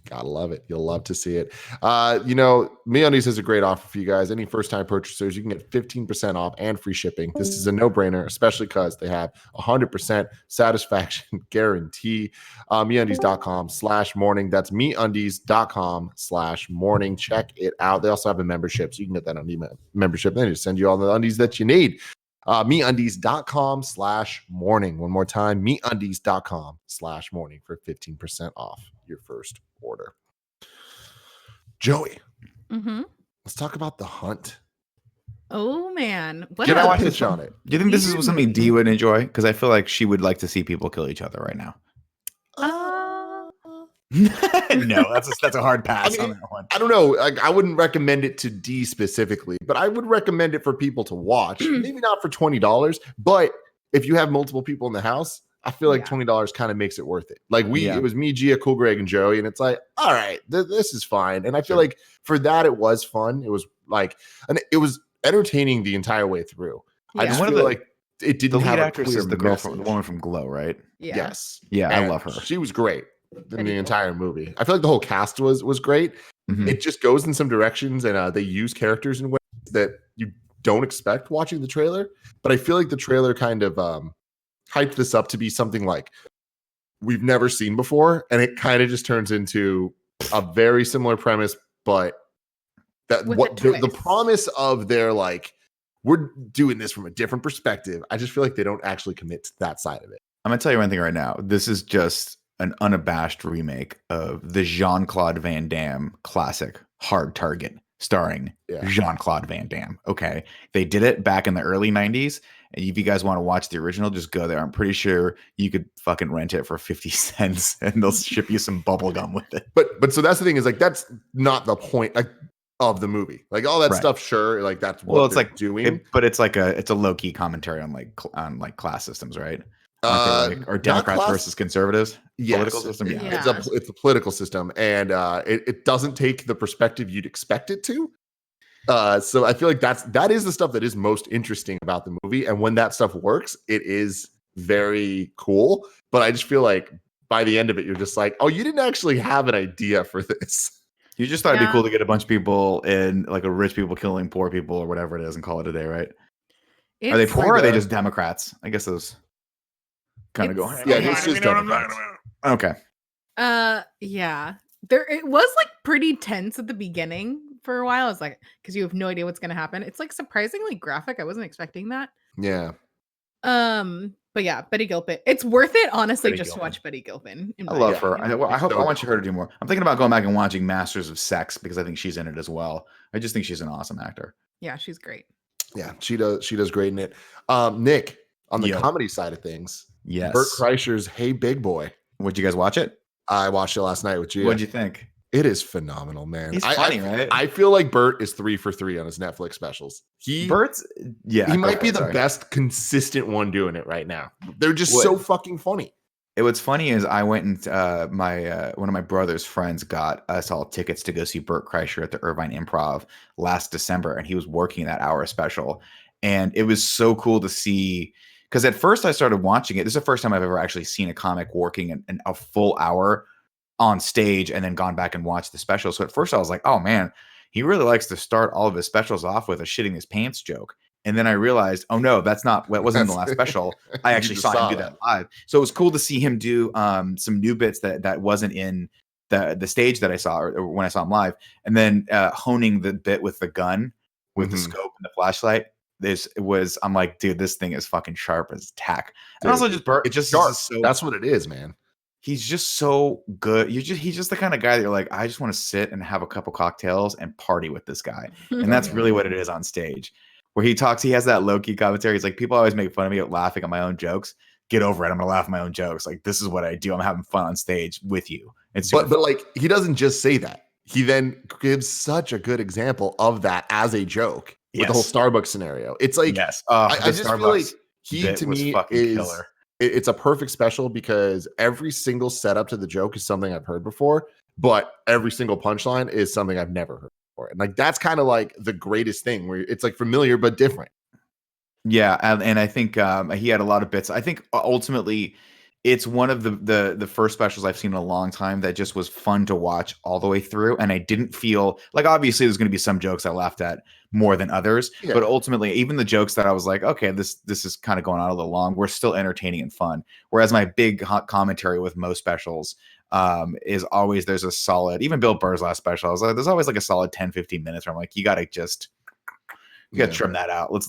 Gotta love it. You'll love to see it. MeUndies has a great offer for you guys. Any first-time purchasers, you can get 15% off and free shipping. This is a no-brainer, especially because they have 100% satisfaction guarantee. MeUndies.com/morning. That's MeUndies.com/morning. Check it out. They also have a membership, so you can get that on membership. They just send you all the undies that you need. MeUndies.com/morning. One more time, MeUndies.com/morning for 15% off your first order. Joey, let's talk about The Hunt. Oh man, what Get I a watch pitch this on it. Do you think this is something Dee would enjoy? Because I feel like she would like to see people kill each other right now. No, that's a hard pass on that one. I don't know. I wouldn't recommend it to D specifically, but I would recommend it for people to watch. Maybe not for $20, but if you have multiple people in the house, I feel like $20 kind of makes it worth it. Like it was me, Gia, Cool Greg, and Joey, and it's like, all right, this is fine. And I feel like for that, it was fun. It was like, and it was entertaining the entire way through. I just feel like it didn't have a clear is the message. the woman from Glow, right? Yeah. Yes. Yeah, And I love her. She was great in the entire movie. I feel like the whole cast was great. Mhm. It just goes in some directions, and they use characters in ways that you don't expect watching the trailer. But I feel like the trailer kind of hyped this up to be something like we've never seen before, and it kind of just turns into a very similar premise, but that With what a the twist. promise of their like we're doing this from a different perspective. I just feel like they don't actually commit to that side of it. I'm gonna tell you one thing right now. This is just an unabashed remake of the Jean-Claude Van Damme classic Hard Target, starring Jean-Claude Van Damme. Okay, they did it back in the early '90s. And if you guys want to watch the original, just go there. I'm pretty sure you could fucking rent it for 50 cents, and they'll ship you some bubble gum with it. But so that's the thing is like that's not the point of the movie. Like all that stuff, sure, like that's what it's they're like doing. But it's like a low key commentary on like class systems, right? Aren't they or Democrats versus conservatives? Yes. Political system. Yeah. It's a political system, and it doesn't take the perspective you'd expect it to. So I feel like that is the stuff that is most interesting about the movie, and when that stuff works, it is very cool. But I just feel like by the end of it, you're just like, oh, you didn't actually have an idea for this. You just thought it'd be cool to get a bunch of people in, like a rich people killing poor people or whatever it is, and call it a day, right? Are they poor or are they just Democrats? I guess those kind of go. Yeah, it's just Democrats. Okay. Yeah. It was like pretty tense at the beginning for a while. It's like because you have no idea what's gonna happen. It's like surprisingly graphic. I wasn't expecting that. Yeah. But yeah, Betty Gilpin. It's worth it, honestly, Betty just Gilpin. to watch Betty Gilpin. I love her. I want her to do more. I'm thinking about going back and watching Masters of Sex because I think she's in it as well. I just think she's an awesome actor. Yeah, she's great. Yeah, she does great in it. Nick, on the comedy side of things, yes, Bert Kreischer's Hey Big Boy. Would you guys watch it? I watched it last night with you. What'd you think? It is phenomenal, man. He's funny, right? I feel like Bert is 3 for 3 on his Netflix specials. He might be the best consistent one doing it right now. They're just so fucking funny. What's funny is I went and one of my brother's friends got us all tickets to go see Bert Kreischer at the Irvine Improv last December, and he was working that hour special, and it was so cool to see. Because at first I started watching it. This is the first time I've ever actually seen a comic working a full hour on stage and then gone back and watched the special. So at first I was like, oh man, he really likes to start all of his specials off with a shitting his pants joke. And then I realized, oh no, that wasn't in the last special. I actually saw him do that live. So it was cool to see him do some new bits that wasn't in the stage that I saw or when I saw him live. And then honing the bit with the gun, with the scope and the flashlight. I'm like, dude, this thing is fucking sharp as tack. And also just Bert, it's just sharp. That's what it is, man. He's just so good. He's just the kind of guy that you're like, I just want to sit and have a couple cocktails and party with this guy. And that's really what it is on stage. Where he has that low-key commentary. He's like, people always make fun of me at laughing at my own jokes. Get over it. I'm gonna laugh at my own jokes. Like, this is what I do. I'm having fun on stage with you. But like, he doesn't just say that. He then gives such a good example of that as a joke with the whole Starbucks scenario. It's like, I just feel like he to me is killer. It's a perfect special because every single setup to the joke is something I've heard before, but every single punchline is something I've never heard before. And like, that's kind of like the greatest thing where it's like familiar, but different. Yeah. And I think he had a lot of bits. I think ultimately it's one of the first specials I've seen in a long time that just was fun to watch all the way through. And I didn't feel like, obviously there's going to be some jokes I laughed at more than others, but ultimately even the jokes that I was like, okay, this is kind of going on a little long, were still entertaining and fun. Whereas my big hot commentary with most specials is always, there's a solid, even Bill Burr's last special, I was like, there's always like a solid 10-15 minutes where I'm like, you got to trim that out. Let's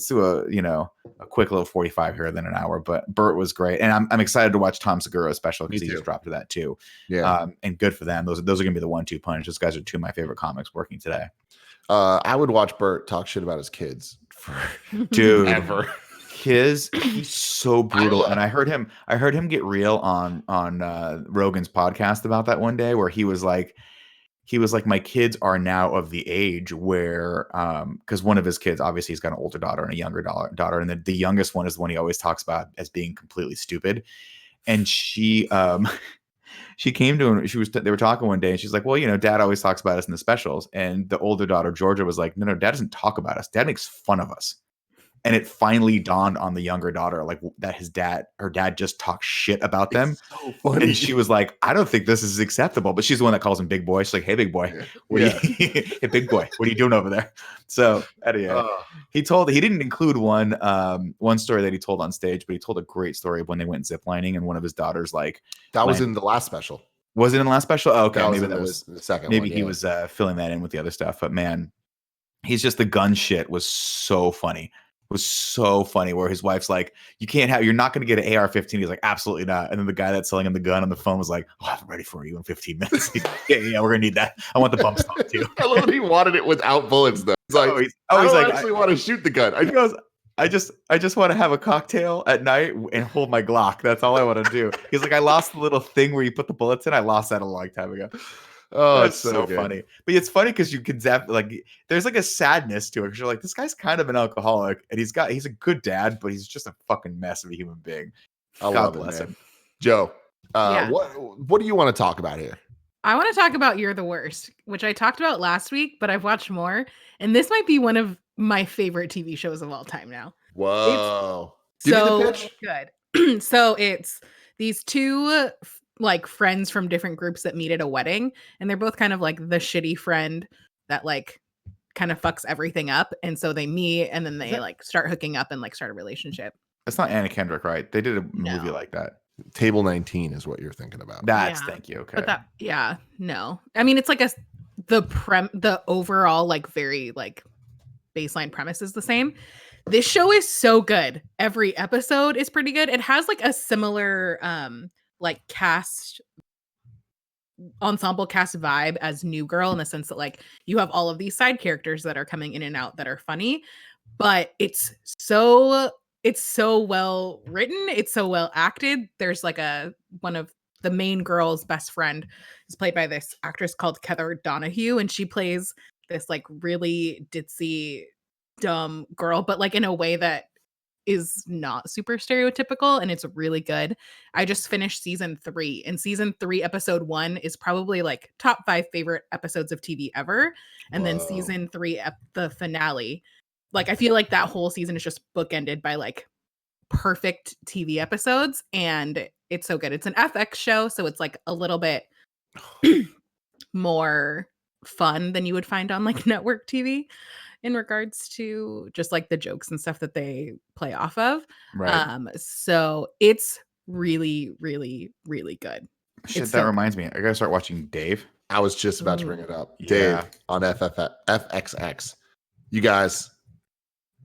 do a quick little 45 here, then an hour. But Bert was great, and I'm excited to watch Tom Segura's special because he just dropped to that too. Yeah, and good for them. Those are gonna be the 1-2 punch. Those guys are two of my favorite comics working today. I would watch Bert talk shit about his kids for dude ever. He's so brutal, and I heard him get real on Rogan's podcast about that one day, where he was like, my kids are now of the age where, because one of his kids, obviously he's got an older daughter and a younger daughter. And the youngest one is the one he always talks about as being completely stupid. And she came to him, they were talking one day and she's like, well, Dad always talks about us in the specials. And the older daughter, Georgia, was like, no, Dad doesn't talk about us. Dad makes fun of us. And it finally dawned on the younger daughter, like, that her dad just talks shit about them. It's so funny. And she was like, I don't think this is acceptable. But she's the one that calls him big boy. She's like, hey, big boy, hey, big boy, what are you doing over there? So anyway, he didn't include one story that he told on stage, but he told a great story of when they went ziplining and one of his daughters, like, that was in the last special. Was it in the last special? Oh, okay, maybe that was the second. Maybe he was filling that in with the other stuff. But man, he's just, the gun shit was so funny. Where his wife's like, you're not going to get an AR-15. He's like, absolutely not. And then the guy that's selling him the gun on the phone was like, I'll have it ready for you in 15 minutes. yeah, we're going to need that. I want the bump stock too. I love that he wanted it without bullets though. He's like, I don't actually want to shoot the gun. He goes, I just want to have a cocktail at night and hold my Glock. That's all I want to do. He's like, I lost the little thing where you put the bullets in. I lost that a long time ago. Oh, it's so funny. But it's funny because you can there's like a sadness to it because you're like, this guy's kind of an alcoholic and he's a good dad, but he's just a fucking mess of a human being. God bless him. Joe, what do you want to talk about here? I want to talk about You're the Worst, which I talked about last week, but I've watched more. And this might be one of my favorite TV shows of all time now. Whoa. Give me the pitch. Good. So it's these two like friends from different groups that meet at a wedding, and they're both kind of like the shitty friend that like kind of fucks everything up, and so they meet and then they like start hooking up and like start a relationship. That's not Anna Kendrick, right? They did a movie like that. Table 19 is what you're thinking about. Thank you. Okay. But no. I mean, it's like the overall like very like baseline premise is the same. This show is so good. Every episode is pretty good. It has like a similar like ensemble cast vibe as New Girl, in the sense that like you have all of these side characters that are coming in and out that are funny, but it's so well written, it's so well acted. There's like one of the main girl's best friend is played by this actress called Heather Donahue, and she plays this like really ditzy dumb girl, but like in a way that is not super stereotypical, and it's really good. I just finished season 3, and season 3 episode 1 is probably like top 5 favorite episodes of TV ever. And then season 3 the finale, like I feel like that whole season is just bookended by like perfect TV episodes, and it's so good. It's an FX show, so it's like a little bit more fun than you would find on like network TV in regards to just like the jokes and stuff that they play off of. Right. So it's really, really, really good. Shit, that reminds me. I gotta start watching Dave. I was just about to bring it up. Dave on FXX. You guys,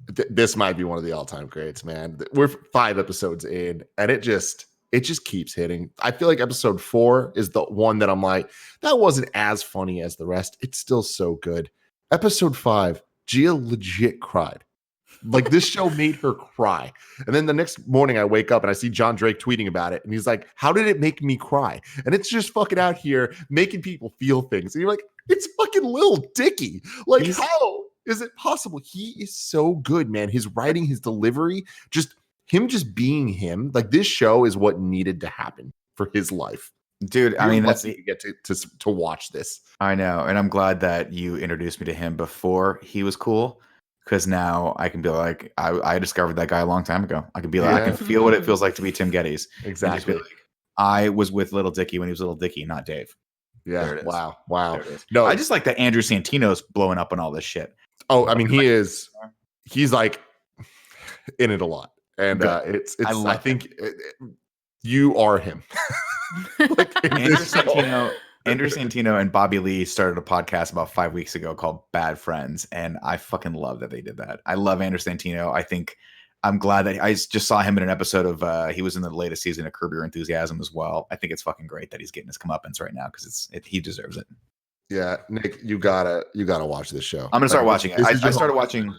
this might be one of the all-time greats, man. We're 5 episodes in, and it just keeps hitting. I feel like episode 4 is the one that I'm like, that wasn't as funny as the rest. It's still so good. Episode 5, Gia legit cried. Like this show made her cry. And then the next morning I wake up and I see John Drake tweeting about it. And he's like, how did it make me cry? And it's just fucking out here making people feel things. And you're like, it's fucking Lil Dicky. Like, how is it possible? He is so good, man. His writing, his delivery, just being him. Like this show is what needed to happen for his life. Dude, I mean, that's you get to watch this. I know, and I'm glad that you introduced me to him before he was cool, because now I can be like, I discovered that guy a long time ago. I can be like, I can feel what it feels like to be Tim Geddes. Exactly. Like, I was with Little Dicky when he was Little Dicky, not Dave. Yeah. There it is. Wow. There it is. No, I just like that Andrew Santino's blowing up on all this shit. Oh, I mean, he's like in it a lot. And I think you are him. Like Andrew Santino and Bobby Lee started a podcast about 5 weeks ago called Bad Friends, and I fucking love that they did that. I love Andrew Santino. I'm glad that I just saw him in an episode of he was in the latest season of Curb Your Enthusiasm as well. I think it's fucking great that he's getting his comeuppance right now because he deserves it. Yeah, Nick, you gotta watch this show. I'm gonna start watching it. I started watching.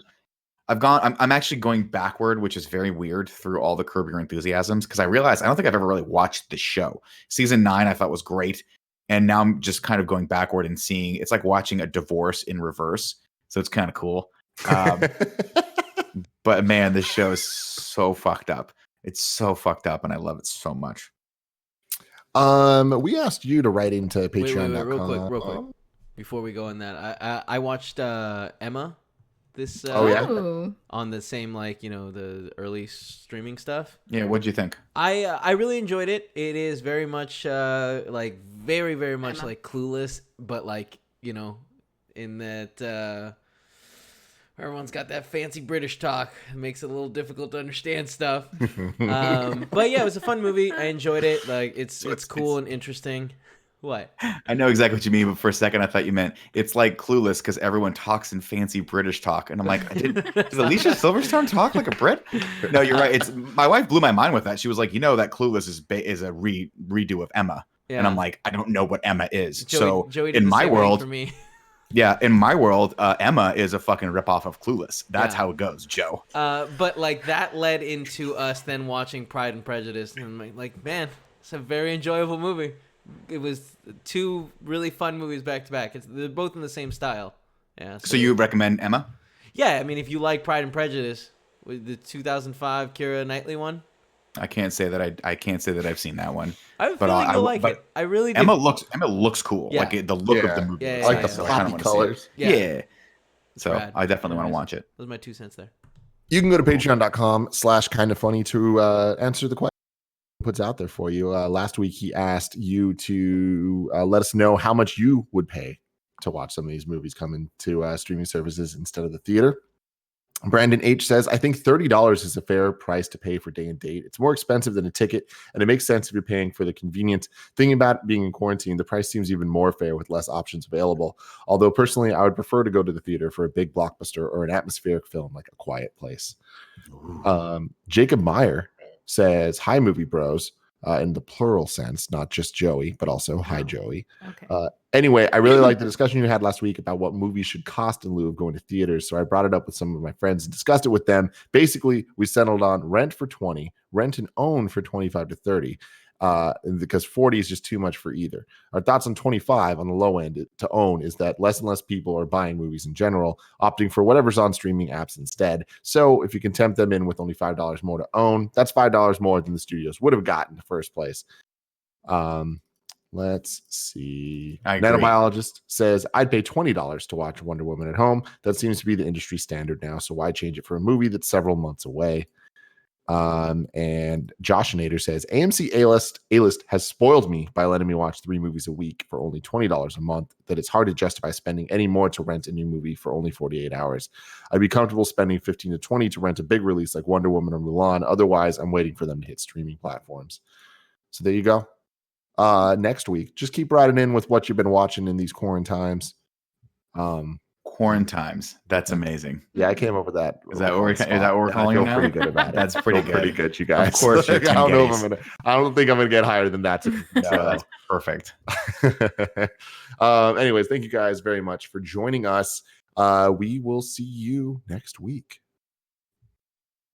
I'm actually going backward, which is very weird, through all the Curb Your Enthusiasms because I realized I don't think I've ever really watched the show. Season 9 I thought was great, and now I'm just kind of going backward and seeing. It's like watching a divorce in reverse, so it's kind of cool. But man, this show is so fucked up. It's so fucked up, and I love it so much. We asked you to write into Patreon.com. Wait, real quick. Before we go on that, I watched Emma this on the same the early streaming stuff. Yeah, what'd you think? I really enjoyed it. It is very much like very very much like Clueless, but like in that everyone's got that fancy British talk. It makes it a little difficult to understand stuff. But yeah, it was a fun movie. I enjoyed it. Like it's cool and interesting. What? I know exactly what you mean, but for a second I thought you meant it's like Clueless because everyone talks in fancy British talk, and I'm like, does Alicia Silverstone talk like a Brit? No, you're right. It's my wife blew my mind with that. She was like, that Clueless is a redo of Emma, and I'm like, I don't know what Emma is. Joey in my world, for me. Yeah, in my world, Emma is a fucking ripoff of Clueless. That's how it goes, Joe. But like that led into us then watching Pride and Prejudice, and I'm like, man, it's a very enjoyable movie. It was 2 really fun movies back to back. They're both in the same style. Yeah. So you recommend Emma? Yeah, I mean, if you like Pride and Prejudice, with the 2005 Keira Knightley one. I can't say that I've seen that one. I have a feeling you'll like it. I really do. Emma looks cool. Yeah. Like the look of the movie. Yeah, like the floppy colors. Yeah. So I definitely want to watch it. Those are my 2 cents there. You can go to patreon.com/kindoffunny to answer the question puts out there for you. Last week he asked you to let us know how much you would pay to watch some of these movies coming to streaming services instead of the theater. Brandon H says, I think $30 is a fair price to pay for day and date. It's more expensive than a ticket, and it makes sense if you're paying for the convenience. Thinking about being in quarantine, the price seems even more fair with less options available. Although personally, I would prefer to go to the theater for a big blockbuster or an atmospheric film like A Quiet Place. Jacob Meyer says, hi, movie bros, in the plural sense, not just Joey, but also hi, Joey. Okay. Anyway, I really liked the discussion you had last week about what movies should cost in lieu of going to theaters. So I brought it up with some of my friends and discussed it with them. Basically, we settled on rent for 20, rent and own for 25 to 30, because 40 is just too much for either. Our thoughts on 25 on the low end to own is that less and less people are buying movies in general, opting for whatever's on streaming apps instead. So if you can tempt them in with only $5 more to own, that's $5 more than the studios would have gotten in the first place. Let's see. Nanobiologist says, I'd pay $20 to watch Wonder Woman at home. That seems to be the industry standard now, so why change it for a movie that's several months away? And Josh Nader says, AMC A-List has spoiled me by letting me watch 3 movies a week for only $20 a month, that it's hard to justify spending any more to rent a new movie for only 48 hours. I'd be comfortable spending 15 to 20 to rent a big release like Wonder Woman or Mulan. Otherwise, I'm waiting for them to hit streaming platforms. So there you go. Next week, just keep writing in with what you've been watching in these quarantines. Quarantines. That's amazing. Yeah, I came up with that. Is that what we're calling it now? Pretty good about it. That's pretty good. Pretty good, you guys. Of course. I don't think I'm gonna get higher than that. That's perfect. Anyways, thank you guys very much for joining us. We will see you next week.